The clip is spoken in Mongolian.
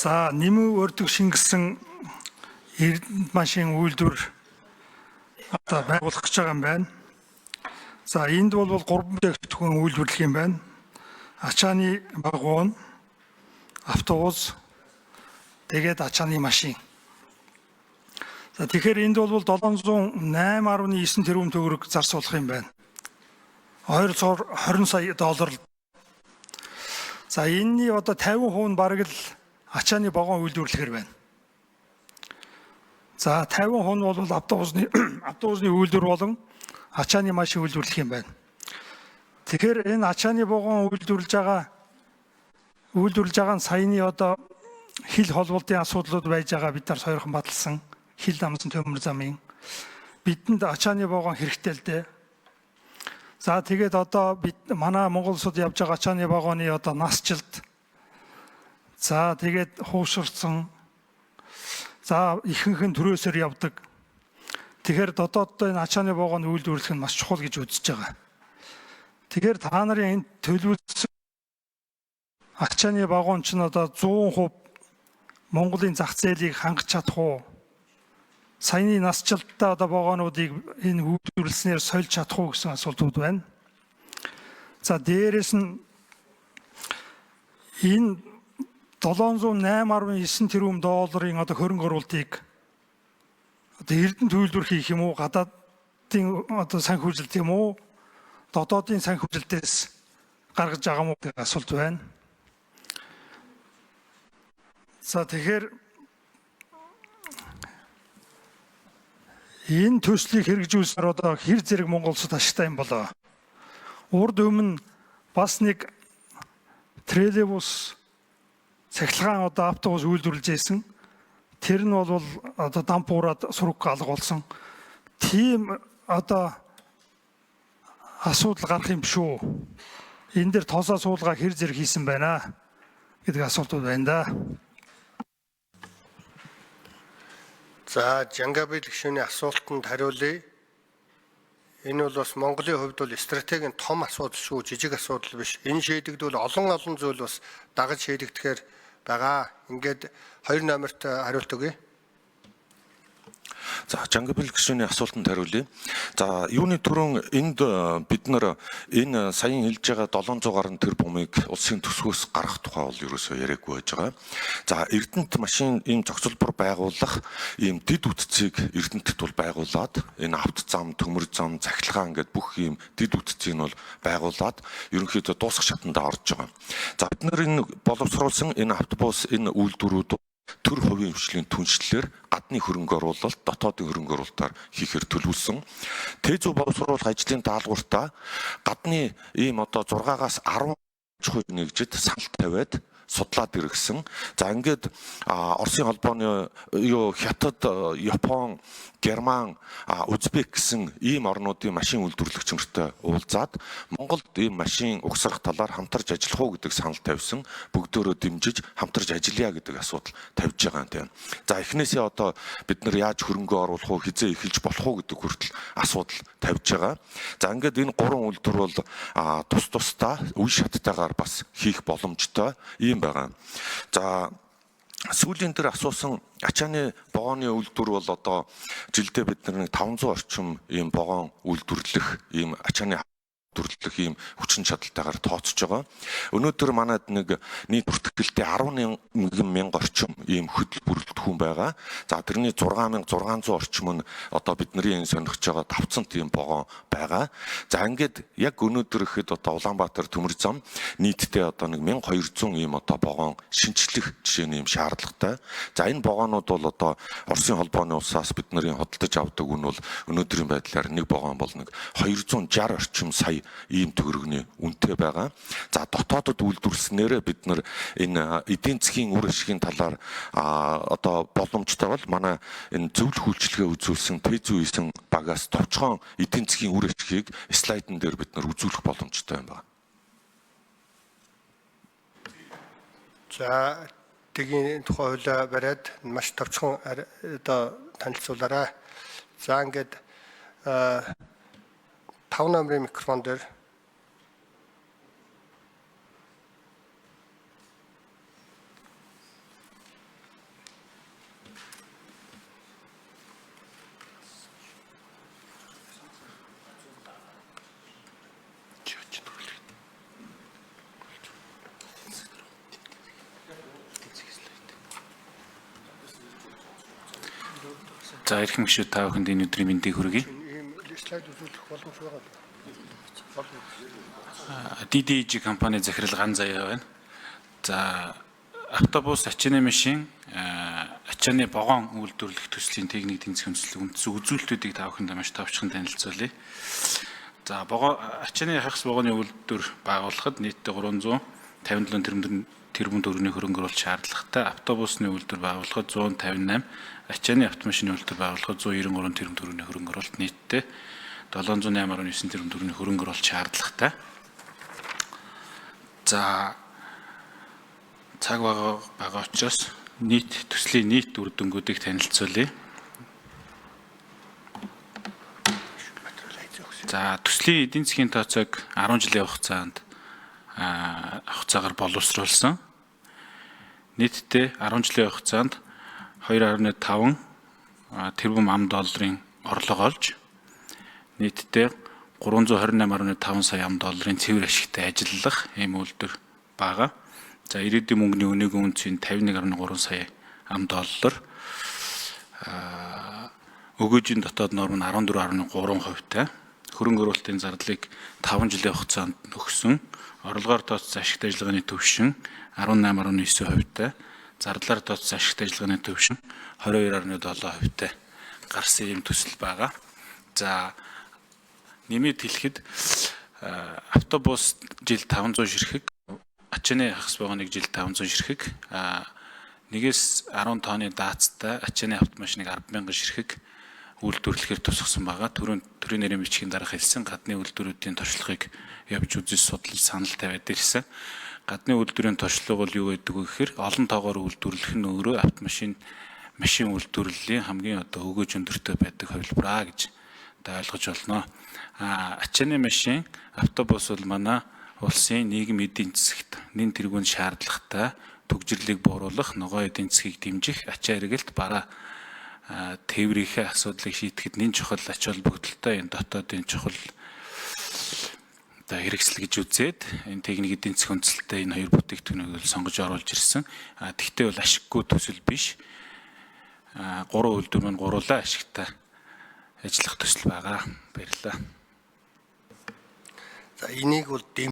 За нэмүү өрдөг шингэсэн Эрдэнэт машин үйлдвэр одоо байгуулах гэж байгаа юм байна. За энд бол 3 бүтээгдэхүүн үйлдвэрлэх юм байна. Ачааны вагон, автобус, тэгээд ачааны машин. За тэгэхээр энд бол 708.9 тэрбум төгрөг зарцуулах юм байна. 220 сая доллар. За энэний одоо 50% нь бараг л ачааны вагон үйлдвэрлэхээр байна. За 50% нь бол автобусны үйлдвэр болон ачааны машин үйлдвэрлэх юм байна. Тэгэхээр энэ ачааны вагон үйлдвэрлэж байгаа саяны одоо хил холболтын асуудлууд байж байгаа бид нар сойрхон баталсан хил дамсан төмөр замын бидэнд ачааны вагон хэрэгтэй л дээ. За тэгээд одоо манай Монгол улсад явж байгаа ачааны вагоны одоо насжилт. За тэгээд хууширсан. За ихэнх нь төрөөсөр явдаг. Тэгэхээр дотооддоо энэ ачааны вагон үйлдвэрлэх нь маш чухал гэж үзэж байгаа. Тэгэхээр та нарын энэ төлөвлөсөн ачааны вагон ч одоо 100% Монголын зах зээлийг хангаж чадах уу? Саяны насжилттай одоо вагонуудыг энэ үйлдвэрлэснээр сольж чадах уу гэсэн асуултууд байна. За дээрэс нь энэ 708.9 тэрбум долларын одоо хөрөнгө оруулалтыг одоо Эрдэнэт үйлдвэр хийх юм уу, гадаадын одоо санхүүжилт юм уу, дотоодын санхүүжилтээс гаргаж байгаа мó гэх асуулт байна. За тэгэхээр энэ төслийг хэрэгжүүлснээр одоо хэр зэрэг Монгол улсад ашигтай юм болоо. Урд өмнө бас нэг троллейбус цахилгаан одоо автобус үйлдвэрлэж байсан. Тэр нь бол одоо дампуураад сургах алга болсон. Тийм одоо асуудал гарах юм биш үү? Энэ дээр тосоо суулгаа хэр зэрэг хийсэн байна гэдэг асуултууд байна да. За Жангабил гишүүний асуултанд хариулъя. Энэ бол бас Монголын хувьд бол стратегийн том асуудал шүү, жижиг асуудал биш. Энэ шийдэгдвэл олон зүйл бас дагаж шийдэгдэхээр байгаа. Ингээд 2 номерт хариулт өгье. За Жангабил гишүүний асуултанд хариулъя. За юуны түрүүн энд бид нар энэ саяхан хэлж байгаа 700 гаруй тэрбумыг улсын төсвөөс гаргах тухай бол ерөөсөө яриаггүй байж байгаа. За Эрдэнэт машин ийм зохицуулбар байгуулах ийм дэд үтцийг Эрдэнэтэд бол байгуулад энэ авто зам, төмөр зам, цахилгаан ингээд бүх ийм дэд үтцийг нь бол байгуулад ерөнхийдөө дуусах шатанд орж байгаа. За бид нар энэ боловсруулсан энэ автобус энэ үйлдвэрүүд төр хувийн хвшлийн түншлэлээр гадны хөрөнгө оруулалт, дотоодын хөрөнгө оруулалтаар хийхээр төлөвлөсөн. Тэзүү боловсруулах ажлын даалгавартаа гадны ийм одоо 6-аас 10% нэгжид санал тавиад судлаад иргсэн. За ингээд Оросын холбооны Хятад, Япон, Герман, Узбек гэсэн ийм орнуудын машин үйлдвэрлэгч нартай уулзаад Монголд ийм машин угсрах талаар хамтарч ажиллах уу гэдэг санал тавьсан. Бүгдөө дэмжиж хамтарч ажиллая гэдэг асуудал тавьж байгаа юм. За эхнээсээ одоо бид нар яаж хөрөнгө оруулах уу, хизээ эхэлж болох уу гэдэг хүртэл асуудал тавьж байгаа. За ингээд энэ 3 үйлдвэр бол тусдаа үе шаттайгаар бас хийх боломжтой ийм байгаа. За сүүлийн дээр асуусан ачааны вагоны үйлдвэр бол одоо жилдээ бид нар 500 орчим ийм вагон үйлдвэрлэх ийм ачааны үйлдвэрлэх ийм хүчин чадалтайгаар тооцож байгаа. Өнөөдөр манайд нэг нийт бүртгэлтэй 11 мянга орчим ийм хөдөл бүрэлдэхүүн байгаа. За тэрний 6600 орчим нь одоо бидний сонирхож байгаа давцсан тийм вагон байгаа. За ингээд яг өнөөдөр ихэд одоо Улаанбаатар төмөр зам нийтдээ одоо нэг 1200 ийм одоо вагон шинчлэх жишээний ийм шаардлагатай. За энэ вагонууд бол одоо Оросын холбооны улсаас бид нарын хөдөлж авдаг үн бол өнөөдрийн байдлаар нэг вагон бол нэг 260 орчим сая ийм төгрөгийн үнэтэй байгаа. За дотоодод үйлдвэрлэснээр бид нар энэ эдийн засгийн үр ашигын талаар одоо боломжтой бол манай энэ зөвлөх үйлчлэгээ үзүүлсэн Тэзүү 9 багаас товчхон эдийн засгийн үр ашигыг слайдн дээр бид нар үзүүлэх боломжтой юм байна. За тэгийн тухай хуулиа бариад маш товчхон одоо танилцуулаарай. За ингээд 5 номерын микрофон дээр За эрхэм гишүүд та бүхэнд энэ өдрийн мэндийг хүргэе. Ийм слайд үзүүлэх боломж байгаа л. DDG компани захирал Ган Заяа байна. За автобус ачааны машин ачааны вагон үйлдвэрлэх төслийн техник эдийн засгийн үндэслэл үзүүлэлтүүдийг та бүхэнд маш товчхон танилцуулъя. За ачааны хагас вагоны үйлдвэр байгуулахад нийтдээ 357 тэрбум төгрөгийн хөрөнгө оруулалт шаардлагатай. Автобусны үйлдвэр байгуулахад 158, ачааны автомашины үйлдвэр байгуулахад 193 тэрбум төгрөгийн хөрөнгө оруулалт нийтдээ 708.9 тэрбум төгрөгийн хөрөнгө оруулалт шаардлагатай. За цаг байгаа учраас төслийн нийт үр дүнгуудыг танилцуулъя. За төслийн эдийн засгийн тооцоог 10 жилийн хугацаагаар боловсруулсан. Нийтдээ 10 жилийн хугацаанд 2.5 тэрбум $, орлого олж нийтдээ 328.5 сая $, цэвэр ашигтай ажиллах ийм үйлдвэр байгаа. За ирээдүйн мөнгөний үнэгийн үнцийн 51.3 сая $, өгөөжийн дотоод норм нь 14.3%-тай, хөрөнгө оруулалтын зардлыг 5 жилийн хугацаанд өгсөн, орлогоор тооцсон ашигт ажиллагааны түвшин 18.9%-тай, зардлаар тооцсон ашигт ажиллагааны түвшин 22.7%-тай гарсан ийм төсөл байгаа. За нэмээд хэлэхэд автобус жилд 500 ширхэг, ачааны хагас вагоныг жилд 500 ширхэг, 1-10 тонны даацтай ачааны автомашиныг 10,000 ширхэг үйлдвэрлэхээр тусгасан байгаа. Төрийн нэрийн бичгийн дараах хэлсэн гадны үйлдвэрүүдийн туршлагыг явж үзэж судлаж санал тавиад ирсэн. Гадны үйлдвэрийн туршлага бол юу гэдэг вэ гэхээр олон тоогоор үйлдвэрлэх нь өөрөө машин үйлдвэрлэлийн хамгийн өгөөж өндөртэй байдаг хувилбараа гэж ойлгож болно. Ачааны машин, автобус бол манай улсын нийгэм эдийн засагт нэн тэргүүнд шаардлагатай түгжирлийг бууруулах, ногоо эдийн засгийг дэмжих, ачаа эргэлт бараа тээврийнхээ асуудлыг шийдэхэд нэн чухал ач холбогдолтой энэ дотоодын чухал хэрэгсэл гэж үзээд энэ техник эдийн засгийн үндэслэлтэй энэ хоёр бүтээгдэхүүнийг сонгож оруулж ирсэн. Тэгтээ бол ашиггүй төсөл биш. 3 үйлдвэр маань гуруулаа ашигтай ажиллах төсөл байгаа. Баярлалаа. За энийг бол